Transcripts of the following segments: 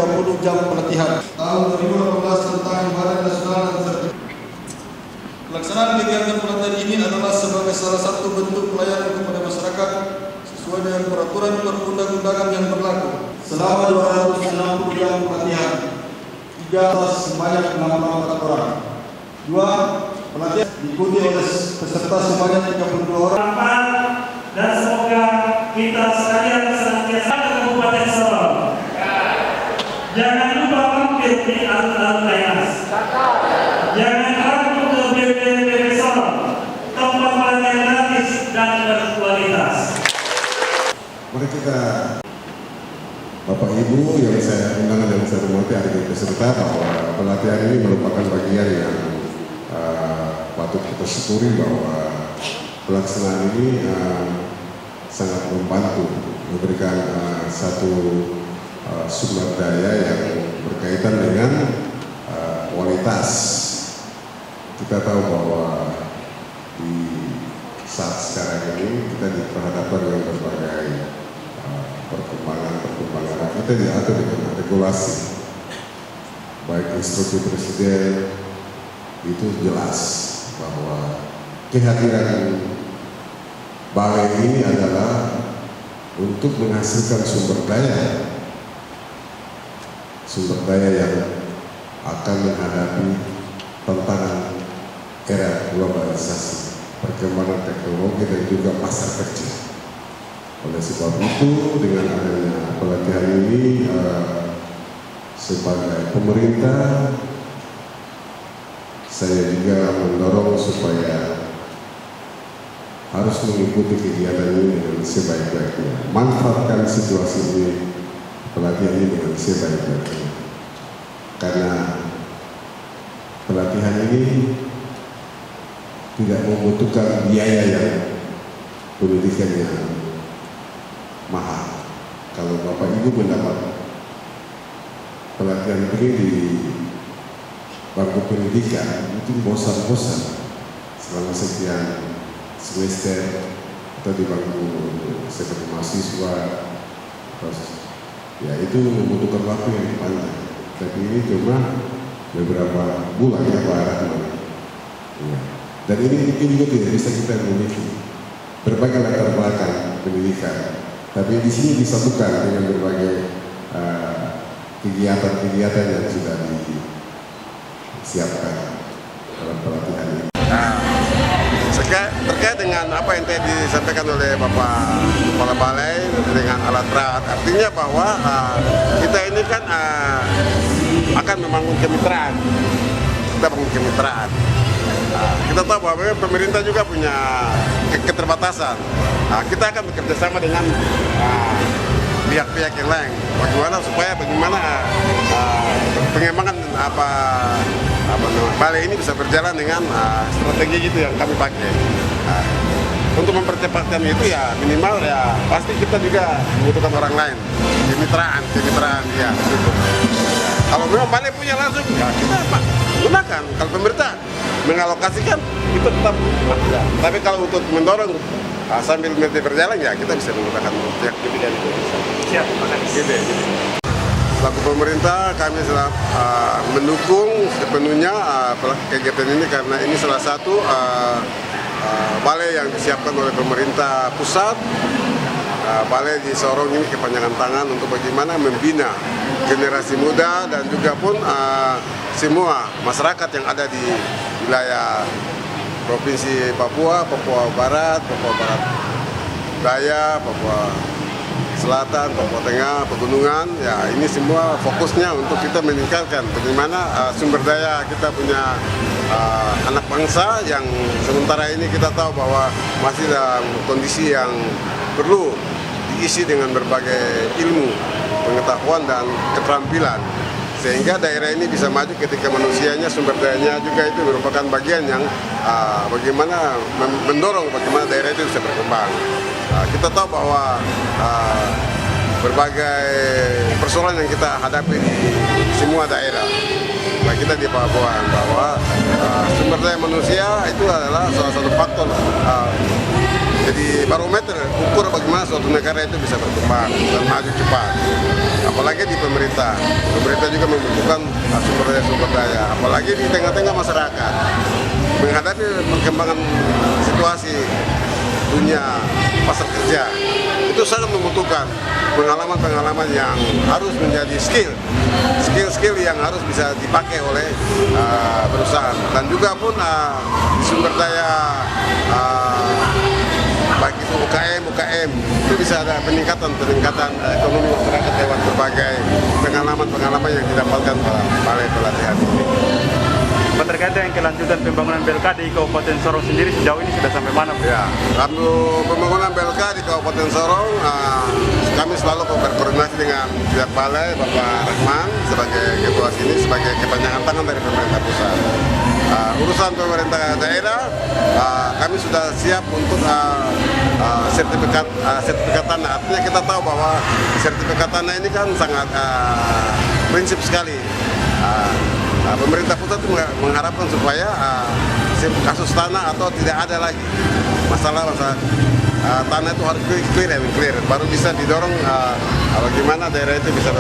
20 jam pelatihan. Tahun 2018 tentang ibadah nasional dan sertifikat. Pelaksanaan kegiatan pelatihan ini adalah sebagai salah satu bentuk pelayanan kepada masyarakat sesuai dengan peraturan perundang-undangan yang berlaku. Selama 260 jam pelatihan, 3 sebanyak 64 orang. 2. Pelatihan diikuti oleh peserta sebanyak 32 orang. Dan semoga kita sekalian senantiasa ke Kabupaten Sorong. Jangan lupa mampir di alun-alun Tenas. Jangan ragu ke BPBD Sorong. Tempat pelatihan gratis dan berkualitas. Mari kita, Bapak Ibu yang saya undangan dan saya hormati adik peserta, bahwa pelatihan ini merupakan bagian yang patut kita syukuri bahwa pelaksanaan ini sangat membantu memberikan satu sumber daya yang berkaitan dengan kualitas. Kita tahu bahwa di saat sekarang ini kita diperhadapkan dengan berbagai perkembangan. Kita diatur dengan regulasi, baik instruksi presiden itu jelas bahwa kehadiran balai ini adalah untuk menghasilkan sumber daya yang akan menghadapi tantangan era globalisasi, perkembangan teknologi dan juga pasar kerja. Oleh sebab itu, dengan adanya pelatihan ini sebagai pemerintah, saya juga mendorong supaya harus mengikuti kegiatan ini dengan sebaik-baiknya. Manfaatkan situasi ini, pelatihan ini dengan sebaik-baiknya. Karena pelatihan ini tidak membutuhkan biaya yang pendidikannya mahal. Kalau Bapak Ibu mendapat pelatihan ini di bangku pendidikan, itu bosan-bosan selama sekian semester atau di bangku sebagai mahasiswa, ya itu membutuhkan waktu yang panjang. Tapi ini cuma beberapa bulan ya Pak Rahman. Ya. Dan ini juga tidak bisa kita memiliki berbagai latar belakang pendidikan. Tapi di sini disatukan dengan berbagai kegiatan-kegiatan yang sudah disiapkan dalam pelatihan ini. Terkait dengan apa yang tadi disampaikan oleh Bapak Kepala Balai dengan alat berat, artinya bahwa kita ini kan akan membangun kemitraan. Kita bangun kemitraan. Kita tahu bahwa pemerintah juga punya keterbatasan. Kita akan bekerja sama dengan pihak-pihak yang lain. Bagaimana pengembangan balai ini bisa berjalan dengan strategi itu yang kami pakai. Untuk mempercepatkan itu ya minimal ya pasti kita juga membutuhkan orang lain. Kemitraan ya. Gitu. Kalau memang balai punya langsung ya kita gunakan. Kalau pemerintah mengalokasikan itu tetap ada. Tapi kalau untuk mendorong sambil berjalan ya kita bisa menggunakan pihak ketiga itu. Siap, makasih. Gitu. Selaku pemerintah kami mendukung sepenuhnya kegiatan ini karena ini salah satu balai yang disiapkan oleh pemerintah pusat. Balai di Sorong ini kepanjangan tangan untuk bagaimana membina generasi muda dan juga pun semua masyarakat yang ada di wilayah Provinsi Papua, Papua Barat Daya, Papua Selatan, Papua Tengah, Pegunungan. Ya ini semua fokusnya untuk kita meningkatkan bagaimana sumber daya kita punya anak bangsa yang sementara ini kita tahu bahwa masih dalam kondisi yang perlu diisi dengan berbagai ilmu, pengetahuan dan keterampilan sehingga daerah ini bisa maju ketika manusianya, sumber dayanya juga itu merupakan bagian yang bagaimana mendorong bagaimana daerah itu bisa berkembang. Kita tahu bahwa berbagai persoalan yang kita hadapi di semua daerah, baik kita di Papua, bahwa sumber daya manusia itu adalah salah satu faktor jadi barometer ukur bagaimana suatu negara itu bisa berkembang dan maju cepat. Apalagi di pemerintah juga membutuhkan sumber daya, apalagi di tengah-tengah masyarakat menghadapi perkembangan situasi dunia pasar kerja. Itu sangat membutuhkan pengalaman yang harus menjadi skill yang harus bisa dipakai oleh perusahaan, dan juga pun sumber daya baik itu UKM itu bisa ada peningkatan ekonomi masyarakat lewat berbagai pengalaman yang didapatkan pada balai pelatihan ini. Terkait dengan kelanjutan pembangunan BLK di Kabupaten Sorong sendiri sejauh ini sudah sampai mana? Ya, untuk pembangunan BLK di Kabupaten Sorong, kami selalu berkoordinasi dengan pihak balai, Bapak Rahman sebagai ketua sini, sebagai kepanjangan tangan dari pemerintah pusat. Urusan pemerintah daerah, kami sudah siap untuk sertifikat tanah. Artinya kita tahu bahwa sertifikat tanah ini kan sangat prinsip sekali. Pemerintah pusat mengharapkan supaya kasus tanah atau tidak ada lagi masalah tanah itu harus clear, baru bisa didorong bagaimana daerah itu bisa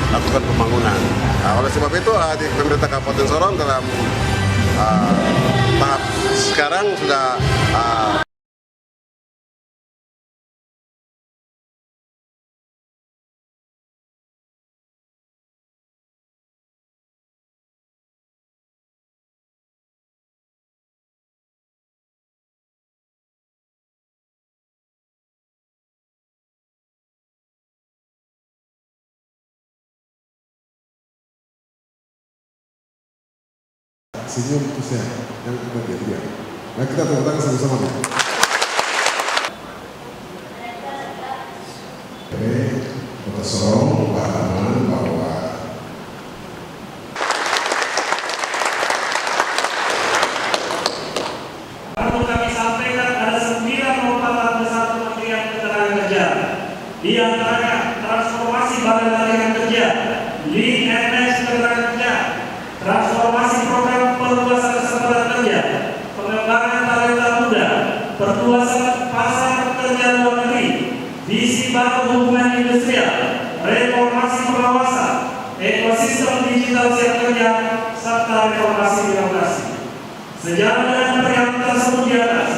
lakukan pembangunan. Oleh sebab itu di pemerintah Kabupaten Sorong dalam tahap sekarang sudah senyum itu saya yang kita dia. Nah kita tepuk tangan sama-sama nih. Oke, Kota Sorong, Pak Rahman, bahwa perlu kami sampaikan ada 9 merupakan besar Kementerian Ketenagakerjaan. Di antaranya transformasi Balai Latihan Kerja, Lean MS Ketenagakerjaan, transformasi program perluasan kesempatan kerja, pengembangan talenta muda, perluasan pasar kerja luar negeri, visi baru hubungan industrial, reformasi pengawasan, ekosistem digital siap kerja, serta reformasi birokrasi. Sejalan dengan pernyataan tersebut di atas,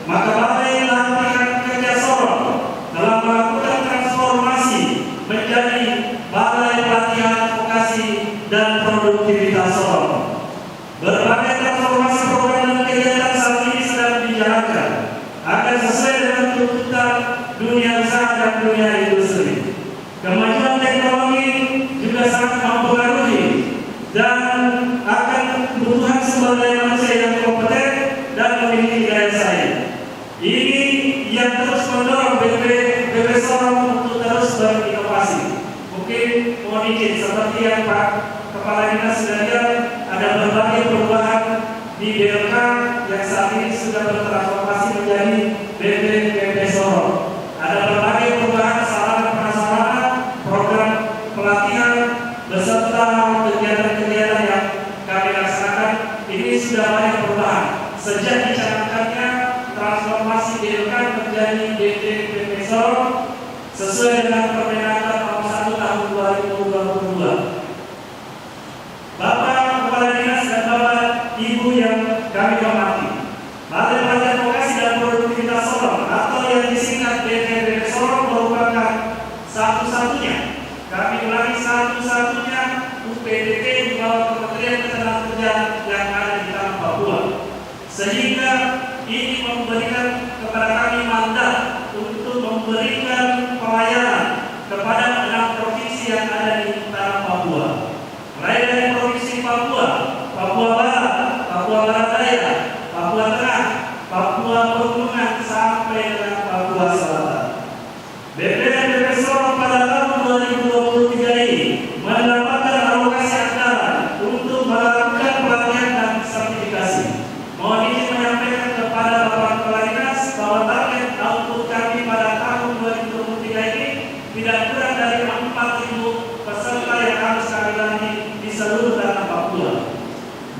maka Balai Latihan Kerja Sorong telah melakukan transformasi menjadi Balai Pelatihan Vokasi dan Produktivitas Sorong. Berbagai transformasi program dan kegiatan saat ini sedang dijalankan agar sesuai dengan tuntutan dunia usaha dan dunia industri. Kemajuan teknologi juga sangat mempengaruhi dan akan kebutuhan sumber daya manusia yang kompeten dan memiliki daya saing. Ini yang terus mendorong BP Sorong untuk terus berinovasi. Mungkin mohon izin seperti yang Pak Kepala Dinas sudah lihat, ada berbagai perubahan di BLK yang saat ini sudah bertransformasi menjadi BP Sorong. Ada berbagai perubahan sarana prasarana, program pelatihan beserta kegiatan-kegiatan yang kami laksanakan. Ini sudah banyak perubahan sejak dicanangkannya transformasi BLK menjadi BP Sorong sesuai dengan Permenaker Nomor 1 Tahun 2022. Bapak Kepala Dinas dan Bapak Ibu yang kami hormati, Balai Pelatihan Vokasi dan Produktivitas Sorong atau yang disingkat BP Sorong merupakan satu-satunya, kami ulangi satu-satunya UPDT di bawah Kementerian Ketenagakerjaan yang ada di tanah Papua, sehingga ini memberikan kepada kami mandat untuk memberikan pelayanan kepada 6 provinsi yang ada di tanah Papua, mulai dari Provinsi Papua, Papua Barat, Papua Barat Daya, Papua Tengah, Papua Pegunungan sampai dengan Papua Selatan. BP Sorong pada tahun 2023 ini mendapatkan alokasi anggaran untuk melakukan pelatihan dan sertifikasi. Mohon izin menyampaikan kepada Bapak Kepala Dinas bahwa target output kami pada tahun 2023 ini tidak kurang dari 4.000 peserta yang harus kami latih di seluruh tanah Papua.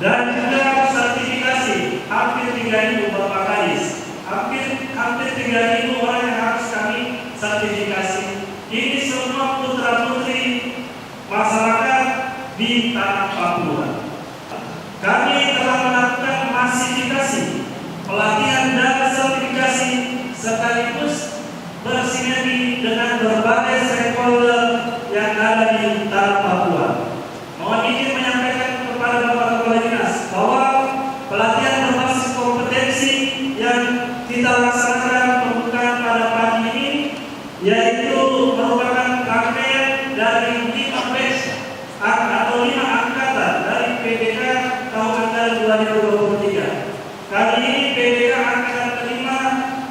Dan juga sertifikasi hampir 3.000 Bapak Kadis, hampir masyarakat di tanah Papua. Kami telah melakukan masifikasi, pelatihan dan sertifikasi sekaligus bersinergi dengan berbagai stakeholder yang ada di tanah Papua. Mohon izin menyampaikan kepada Bapak Kepala Dinas bahwa pelatihan berbasis kompetensi yang kita laksanakan pembukaan pada pagi ini yaitu merupakan rangkaian dari 5 batch atau 5 angkatan dari PBK tahun anggaran 2023. Kali ini PBK angkatan kelima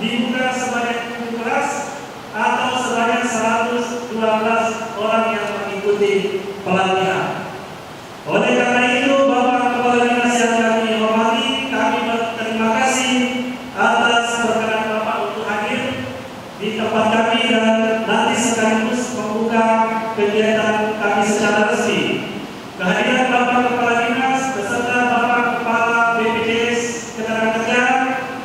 dibuka sebanyak 7 kelas atau sebanyak 112 orang yang mengikuti pelatihan. Oleh karena itu, Bapak Kepala Dinas yang kami hormati, kami berterima kasih atas perkenan Bapak untuk hadir di tempat kami dan nanti sekaligus membuka kegiatan kami secara resmi. Kehadiran Bapak Kepala Dinas beserta Bapak Kepala BPJS Ketenagakerjaan,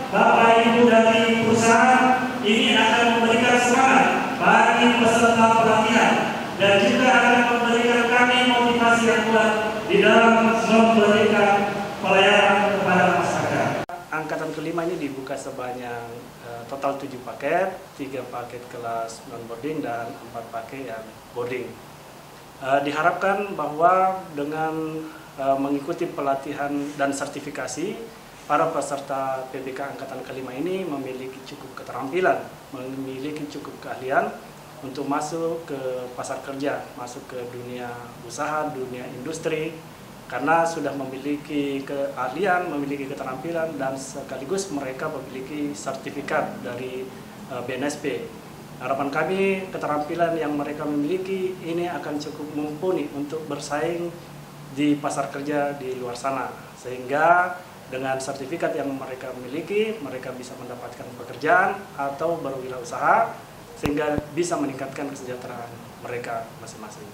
Bapak Ibu dari perusahaan ini akan memberikan semangat bagi peserta pelatihan dan juga akan memberikan kami motivasi yang kuat di dalam memberikan pelayanan kepada masyarakat. Angkatan kelima ini dibuka sebanyak total 7 paket, 3 paket kelas non-boarding dan 4 paket yang boarding. Diharapkan bahwa dengan mengikuti pelatihan dan sertifikasi, para peserta PBK Angkatan kelima ini memiliki cukup keterampilan, memiliki cukup keahlian untuk masuk ke pasar kerja, masuk ke dunia usaha, dunia industri, karena sudah memiliki keahlian, memiliki keterampilan, dan sekaligus mereka memiliki sertifikat dari BNSP. Harapan kami, keterampilan yang mereka miliki ini akan cukup mumpuni untuk bersaing di pasar kerja di luar sana, sehingga dengan sertifikat yang mereka miliki, mereka bisa mendapatkan pekerjaan atau berwirausaha, sehingga bisa meningkatkan kesejahteraan mereka masing-masing.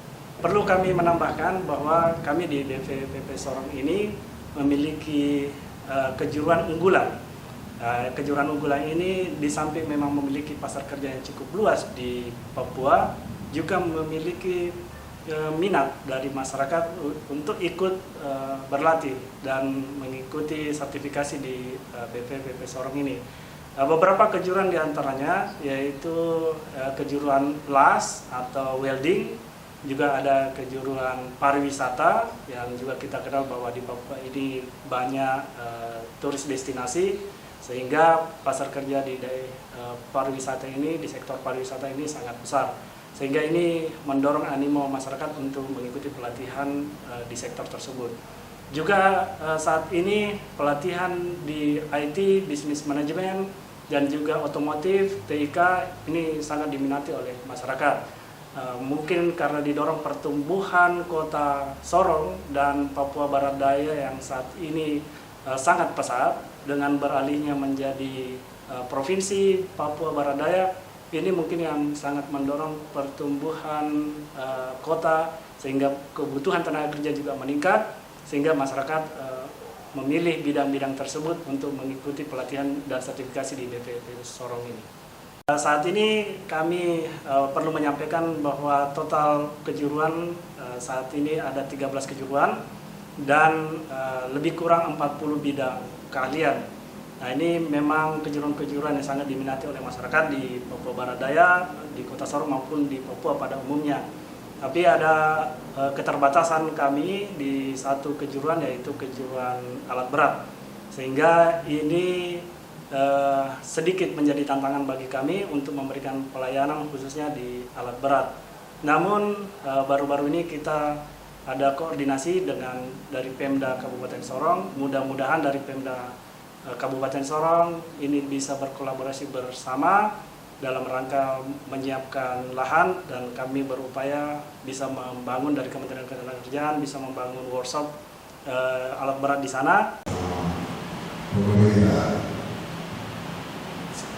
Perlu kami menambahkan bahwa kami di DVPP Sorong ini memiliki kejuruan unggulan. Kejuruan unggulan ini di samping memang memiliki pasar kerja yang cukup luas di Papua, juga memiliki minat dari masyarakat untuk ikut berlatih dan mengikuti sertifikasi di BVPP Sorong ini. Beberapa kejuruan diantaranya yaitu kejuruan las atau welding, juga ada kejuruan pariwisata yang juga kita kenal bahwa di Papua ini banyak turis destinasi, sehingga pasar kerja di pariwisata ini, di sektor pariwisata ini sangat besar, sehingga ini mendorong animo masyarakat untuk mengikuti pelatihan di sektor tersebut. Juga saat ini pelatihan di IT, Business Management, dan juga otomotif, TIK ini sangat diminati oleh masyarakat. Mungkin karena didorong pertumbuhan kota Sorong dan Papua Barat Daya yang saat ini sangat pesat dengan beralihnya menjadi provinsi Papua Barat Daya, ini mungkin yang sangat mendorong pertumbuhan kota, sehingga kebutuhan tenaga kerja juga meningkat, sehingga masyarakat memilih bidang-bidang tersebut untuk mengikuti pelatihan dan sertifikasi di DVP Sorong ini. Saat ini kami perlu menyampaikan bahwa total kejuruan saat ini ada 13 kejuruan dan lebih kurang 40 bidang keahlian. Nah, ini memang kejuruan-kejuruan yang sangat diminati oleh masyarakat di Papua Barat Daya, di Kota Sorong maupun di Papua pada umumnya. Tapi ada keterbatasan kami di satu kejuruan, yaitu kejuruan alat berat, sehingga ini sedikit menjadi tantangan bagi kami untuk memberikan pelayanan khususnya di alat berat. Namun baru-baru ini kita ada koordinasi dengan dari Pemda Kabupaten Sorong. Mudah-mudahan dari Pemda Kabupaten Sorong ini bisa berkolaborasi bersama dalam rangka menyiapkan lahan, dan kami berupaya bisa membangun dari Kementerian Ketenagakerjaan, bisa membangun workshop alat berat di sana. Pemerintah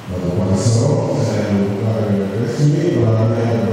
Kabupaten Sorong, saya membuka resmi pelatihan